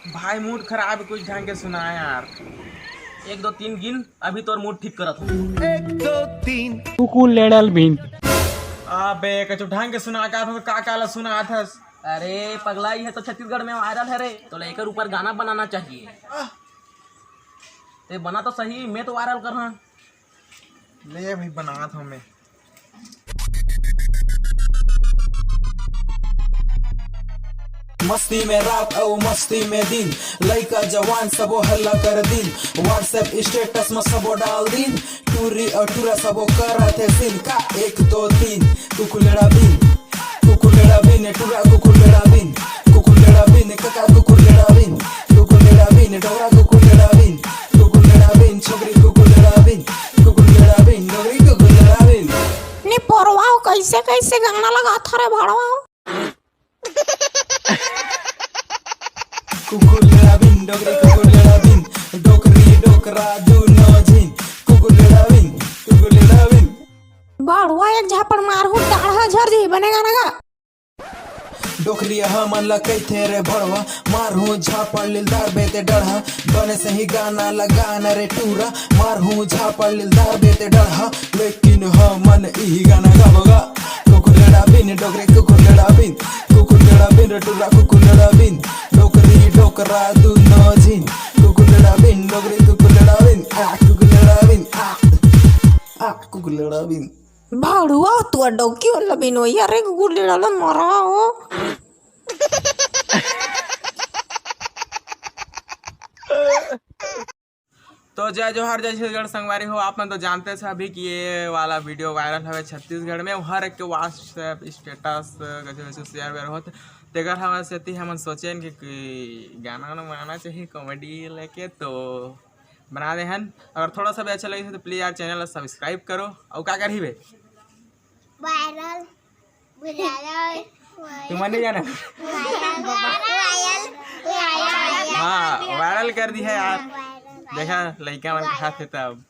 भाई मूड खराब है, कुछ ढंग के सुना यार। 1 2 3 गिन, अभी तो मूड ठीक करत हूँ। 1 2 3 कुकुर लेडल बीन। अबे कछु ढंग के सुना का था, का काला सुना था। अरे पगला, ये तो छत्तीसगढ़ में वायरल है रे, तो लेकर ऊपर गाना बनाना चाहिए। ते बना तो सही, मैं तो वायरल कर रहा। ले भाई बना था मैं। मस्ती में रात और मस्ती में दिन, लइका जवान सबो हल्ला कर दिन। व्हाट्सएप स्टेटस में सबो डाल दिन, टूरी और टूरा सबो करते सिन का 1 2 3 कुकुलेड़ा बिन, कुकुलेड़ा बिन टूरा कुकुलेड़ा बिन, कुकुलेड़ा बिन कका कुकुलेड़ा बिन, कुकुलेड़ा बिन डोरा कुकुलेड़ा बिन, कुकुलेड़ा बिन छोकरी कुकुलेड़ा बिन, कुकुलेड़ा बिन डोरी कुकुलेड़ा बिन। नी परवाह कैसे कैसे गाना लगा था रे भाड़वा। कुकुलेड़ा बिन डोगरी कुकुलेड़ा बिन, डोकरी डोकरा दूनो झिन, कुकुलेड़ा बिन, कुकुलेड़ा बिन। भाड़वा एक झापड़ मारहू दाढ़ा झर जी बनेगा ना। डोकरी हमन ला कैथे रे भड़वा, मारहू झापड़ लिलदार बेते डढ़ा, बने से ही गाना लगाना रे टूरा, मारहू झापड़ लिलदार बेते डढ़ा, लेकिन हमन ई गाना गावगा। कुकुलेड़ा बिन डोगरी कुकुलेड़ा बिन, कुकुलेड़ा बिन टूरा कुकुलेड़ा बिन, डोकरी डोकरा दूनो झिन, कुकुलेड़ा बिन डोगरी कुकुलेड़ा बिन, कुकुलेड़ा बिन कुकुलेड़ा बिन। भाड़वा तू डौकी वाला बिनो यार एक गुल्ली डालो मरा हो। तो जय जोहार जय छत्तीसगढ़ संगवारी हो। आप मन तो जानते थे अभी कि ये वाला वीडियो वायरल है छत्तीसगढ़ में। हर एक के व्हाट्सएप स्टेटस कैसे शेयर वेयर होते तेकर हवा से हम सोचे कि गाना वाना बनाना चाहिए कॉमेडी लेके, तो बना दे हन। अगर थोड़ा सा भी अच्छा लगे तो प्लीज़ यार चैनल सब्सक्राइब करो। और क्या करी बे वायरल तुम नहीं जाना। हाँ वायरल कर दी है यार, देखा लड़का मन खाते तब।